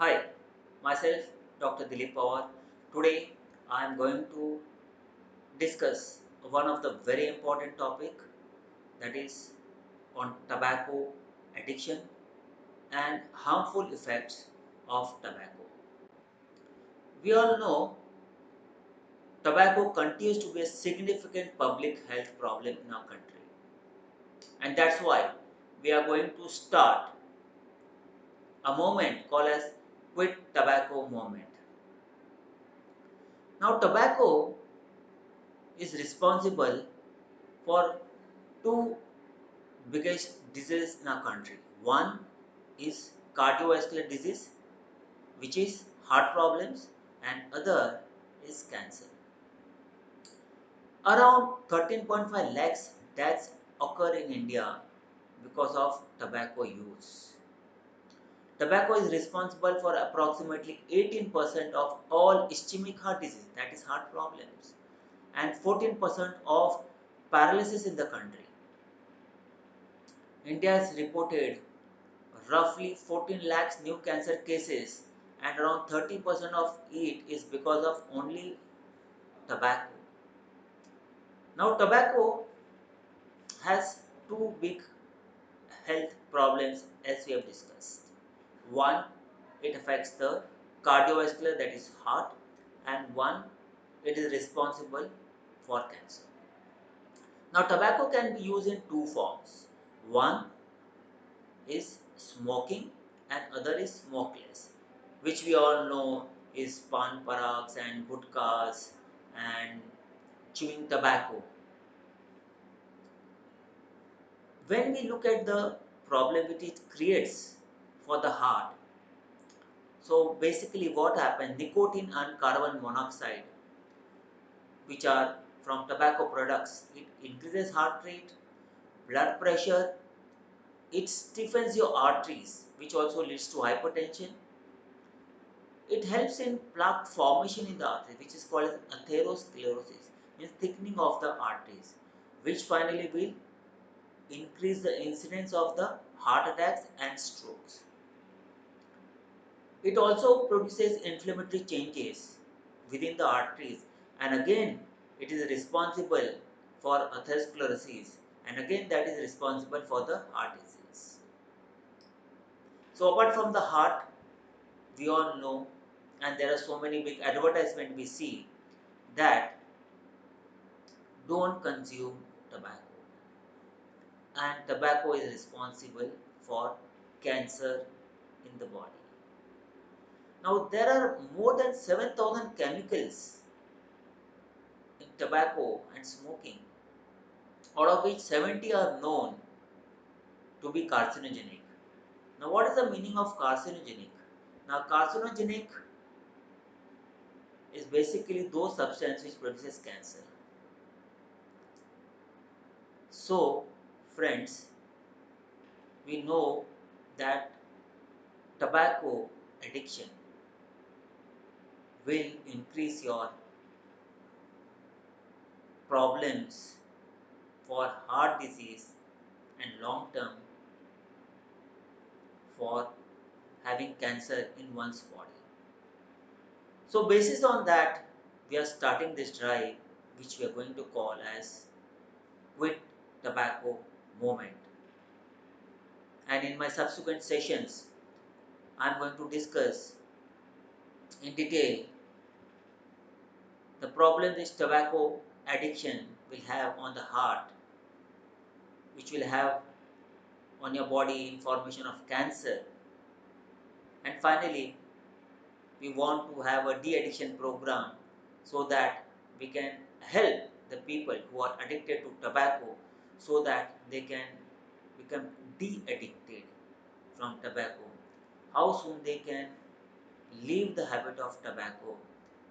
Hi, myself Dr. Dilip Pawar. Today I am going to discuss one of the very important topic, that is on tobacco addiction and harmful effects of tobacco. We all know tobacco continues to be a significant public health problem in our country, and that's why we are going to start a movement called as Quit Tobacco Movement. Now tobacco is responsible for two biggest diseases in our country. One is cardiovascular disease, which is heart problems, and other is cancer. Around 13.5 lakhs deaths occur in India because of tobacco use. Tobacco is responsible for approximately 18% of all ischemic heart disease, that is heart problems, and 14% of paralysis in the country. India has reported roughly 14 lakhs new cancer cases, and around 30% of it is because of only tobacco. Now, tobacco has two big health problems as we have discussed. One, it affects the cardiovascular, that is heart, and one, it is responsible for cancer. Now, tobacco can be used in two forms. One is smoking and other is smokeless, which we all know is pan paraks and gutkas and chewing tobacco. When we look at the problem which it creates for the heart, so basically what happens, nicotine and carbon monoxide, which are from tobacco products, it increases heart rate, blood pressure, it stiffens your arteries, which also leads to hypertension. It helps in plaque formation in the artery, which is called as atherosclerosis, means thickening of the arteries, which finally will increase the incidence of the heart attacks and strokes. It also produces inflammatory changes within the arteries, and again it is responsible for atherosclerosis, and again that is responsible for the heart disease. So apart from the heart, we all know, and there are so many big advertisements we see, that don't consume tobacco, and tobacco is responsible for cancer in the body. Now there are more than 7,000 chemicals in tobacco and smoking, out of which 70 are known to be carcinogenic. Now what is the meaning of carcinogenic? Now carcinogenic is basically those substances which produces cancer. So friends, we know that tobacco addiction will increase your problems for heart disease and long term for having cancer in one's body. So basis on that, we are starting this drive, which we are going to call as Quit Tobacco Movement. And in my subsequent sessions, I am going to discuss in detail the problem which tobacco addiction will have on the heart, which will have on your body in formation of cancer. And finally, we want to have a de-addiction program so that we can help the people who are addicted to tobacco so that they can become de-addicted from tobacco. How soon they can leave the habit of tobacco,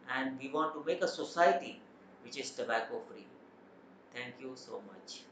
and we want to make a society which is tobacco free. Thank you so much.